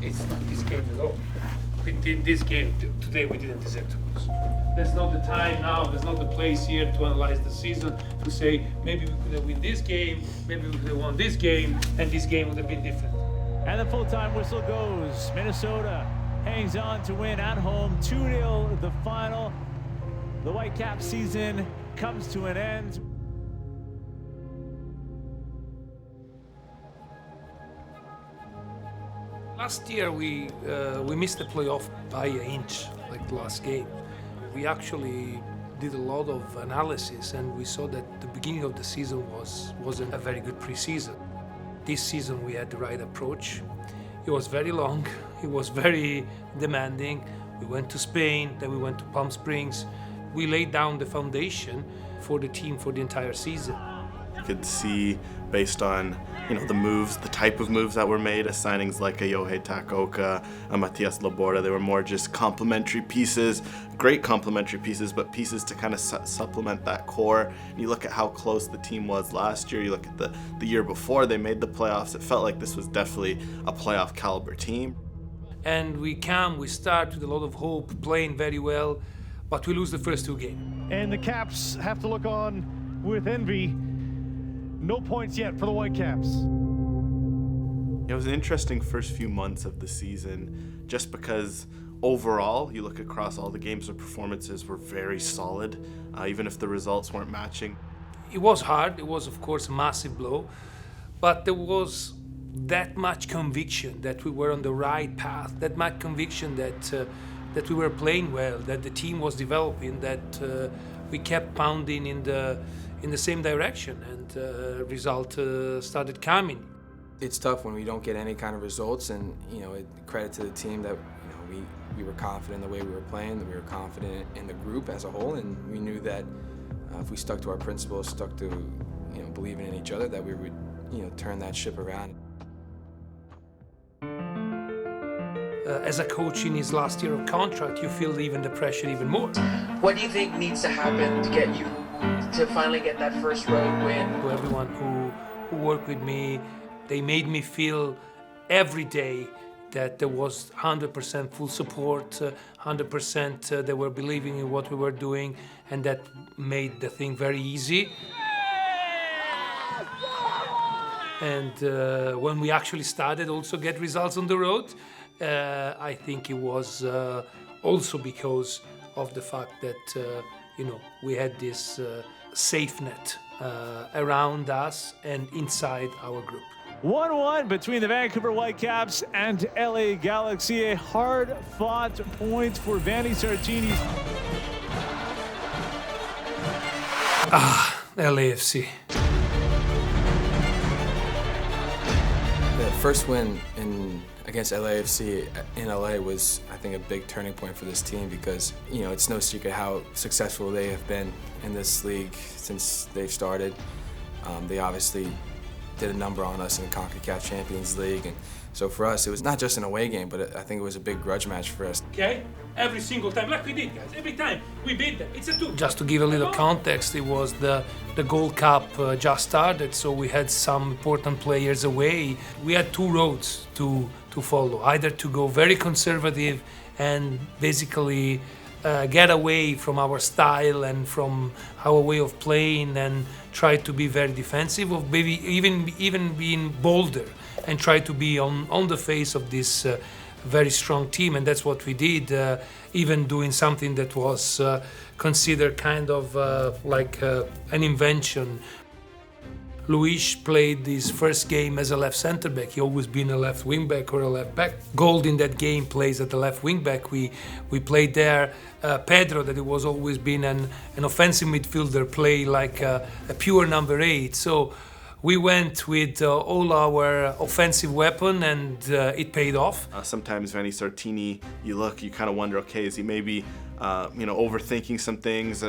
It's not this game at all. We did this game today. We didn't deserve to lose. There's not the time now. There's not the place here to analyze the season to say maybe we could have won this game, maybe we could have won this game, and this game would have been different. And the full-time whistle goes. Minnesota hangs on to win at home, 2-0 the final. The Whitecaps season comes to an end. Last year we missed the playoff by an inch, like the last game. We actually did a lot of analysis, and we saw that the beginning of the season wasn't a very good preseason. This season we had the right approach. It was very long, it was very demanding. We went to Spain, then we went to Palm Springs. We laid down the foundation for the team for the entire season. You could see, based on the moves, the type of moves that were made, signings like a Yohei Takaoka, a Matias Laborda, they were more just complementary pieces, great complementary pieces, but pieces to kind of supplement that core. You look at how close the team was last year, you look at the year before they made the playoffs, it felt like this was definitely a playoff caliber team. And we start with a lot of hope, playing very well, but we lose the first two games. And the Caps have to look on with envy. No points yet for the Whitecaps. It was an interesting first few months of the season, just because overall, you look across all the games, the performances were very solid, even if the results weren't matching. It was hard. It was, of course, a massive blow, but there was that much conviction that we were on the right path, that much conviction that we were playing well, that the team was developing, that we kept pounding in the same direction, and result started coming. It's tough when we don't get any kind of results, and credit to the team that we were confident in the way we were playing, that we were confident in the group as a whole, and we knew that if we stuck to our principles, stuck to believing in each other, that we would turn that ship around. As a coach in his last year of contract, you feel even the pressure even more. What do you think needs to happen to get you to finally get that first road win? To everyone who worked with me, they made me feel every day that there was 100% full support, 100% they were believing in what we were doing, and that made the thing very easy. And when we actually started also get results on the road, I think it was also because of the fact that we had this safe net around us and inside our group. 1-1 between the Vancouver Whitecaps and LA Galaxy. A hard-fought point for Vanni Sartini. LAFC. The first win against LAFC in LA was, I think, a big turning point for this team because, it's no secret how successful they have been in this league since they've started. They obviously did a number on us in the CONCACAF Champions League, and so for us, it was not just an away game, but I think it was a big grudge match for us. Okay? Every single time, like we did, guys. Every time we beat them. It's a 2. Just to give a little context, it was the Gold Cup just started, so we had some important players away. We had 2 roads to follow, either to go very conservative and basically get away from our style and from our way of playing and try to be very defensive, or maybe even being bolder and try to be on the face of this very strong team, and that's what we did, even doing something that was considered kind of like an invention. Luis played his first game as a left center back. He always been a left wing back or a left back. Gold in that game plays at the left wing back. We played there. Pedro, that it was always been an offensive midfielder, play like a pure number 8. So we went with all our offensive weapon, and it paid off. Sometimes Vanni Sartini, you kind of wonder, okay, is he maybe overthinking some things,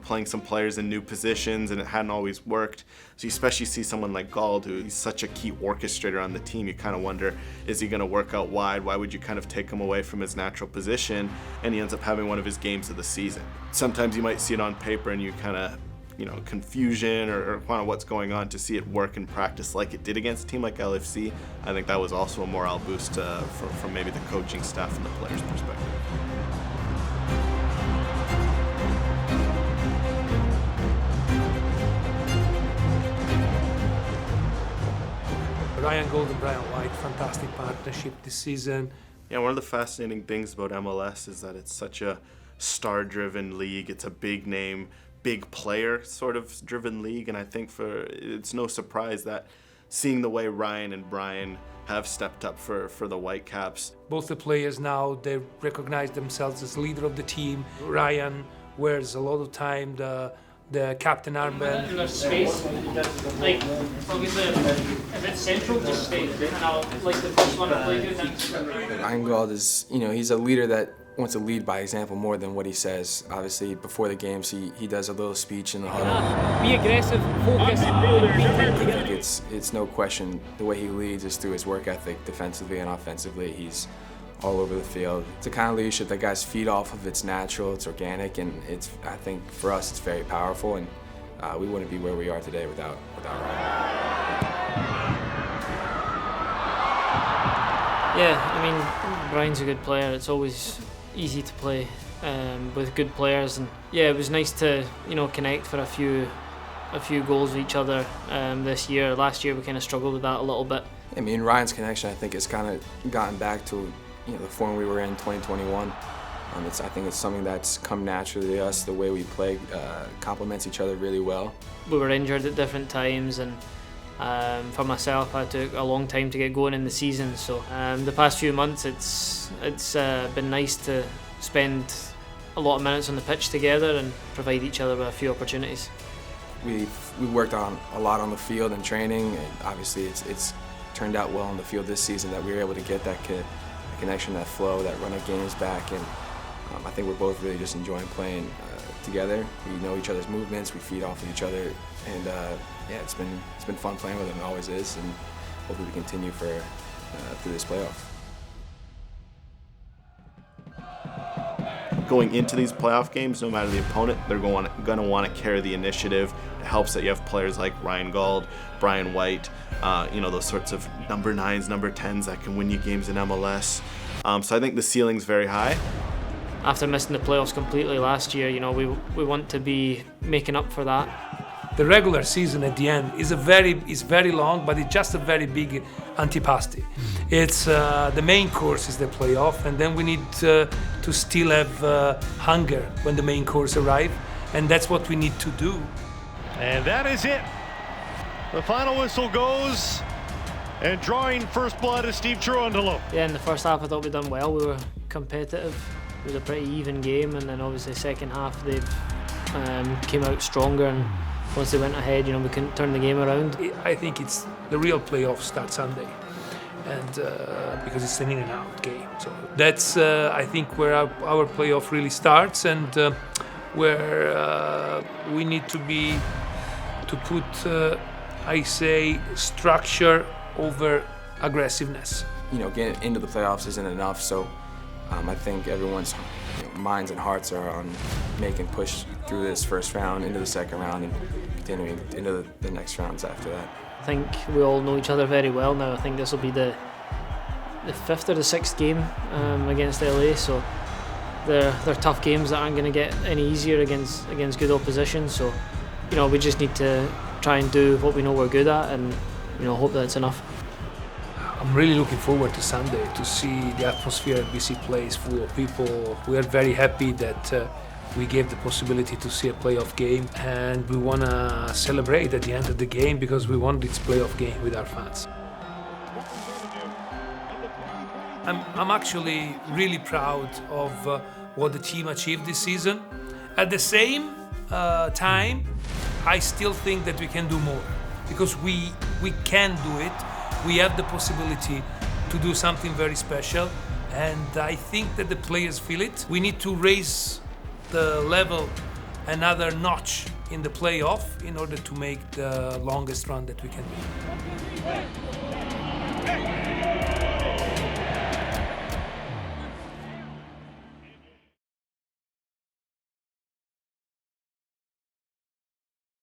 playing some players in new positions, and it hadn't always worked. So you especially see someone like Gauld, who's such a key orchestrator on the team, you kind of wonder, is he going to work out wide? Why would you kind of take him away from his natural position? And he ends up having one of his games of the season. Sometimes you might see it on paper and you kind of confusion or kind of what's going on, to see it work in practice like it did against a team like LAFC, I think that was also a morale boost from maybe the coaching staff and the players' perspective. Ryan Gold and Brian White, fantastic partnership this season. Yeah, one of the fascinating things about MLS is that it's such a star-driven league. It's a big name, big player sort of driven league, and I think it's no surprise that seeing the way Ryan and Brian have stepped up for the Whitecaps. Both the players now, they recognize themselves as leader of the team. Ryan wears a lot of time the captain armband. There's space, like obviously if it's central, just stay. And I'll like the first one to play good. Ryan Gold is, he's a leader that wants to lead by example more than what he says. Obviously, before the games, he does a little speech in the huddle. Be aggressive, focus. I think it's no question the way he leads is through his work ethic, defensively and offensively. He's all over the field. It's the kind of leadership that guys feed off of. It's natural, it's organic, and I think for us it's very powerful, and we wouldn't be where we are today without Ryan. Yeah, I mean, Brian's a good player. It's always easy to play with good players, and yeah, it was nice to connect for a few goals with each other this year. Last year we kind of struggled with that a little bit. I mean, Ryan's connection, I think, has kind of gotten back to the form we were in 2021. I think it's something that's come naturally to us. The way we play complements each other really well. We were injured at different times, and for myself, I took a long time to get going in the season. So the past few months, it's been nice to spend a lot of minutes on the pitch together and provide each other with a few opportunities. We worked on a lot on the field and training, and obviously it's turned out well on the field this season that we were able to get that connection, that flow, that run of games back, and I think we're both really just enjoying playing together. We know each other's movements, we feed off of each other, and yeah, it's been fun playing with them. It always is, and hopefully we continue through this playoff. Going into these playoff games, no matter the opponent, they're going to want to carry the initiative. It helps that you have players like Ryan Gold, Brian White, those sorts of number 9s, number 10s that can win you games in MLS. So I think the ceiling's very high. After missing the playoffs completely last year, we want to be making up for that. The regular season at the end is very long, but it's just a very big antipasti. It's the main course is the playoff, and then we need to still have hunger when the main course arrive, and that's what we need to do. And that is it. The final whistle goes, and drawing first blood is Steve Cherundolo. Yeah, in the first half I thought we'd done well. We were competitive. It was a pretty even game, and then obviously second half they came out stronger, and once they went ahead, we couldn't turn the game around. I think it's the real playoff start Sunday, and because it's an in-and-out game. So that's I think where our playoff really starts, and where we need to put I say structure over aggressiveness. Getting into the playoffs isn't enough, so I think everyone's minds and hearts are on making push through this first round, into the second round, and continuing into the next rounds after that. I think we all know each other very well now. I think this will be the 5th or the 6th game against LA, so they're tough games that aren't going to get any easier against good opposition. So we just need to try and do what we know we're good at, and hope that's enough. I'm really looking forward to Sunday to see the atmosphere at BC Place full of people. We are very happy that we gave the possibility to see a playoff game, and we want to celebrate at the end of the game because we want this playoff game with our fans. I'm actually really proud of what the team achieved this season. At the same time, I still think that we can do more because we can do it. We have the possibility to do something very special, and I think that the players feel it. We need to raise the level another notch in the playoff in order to make the longest run that we can do.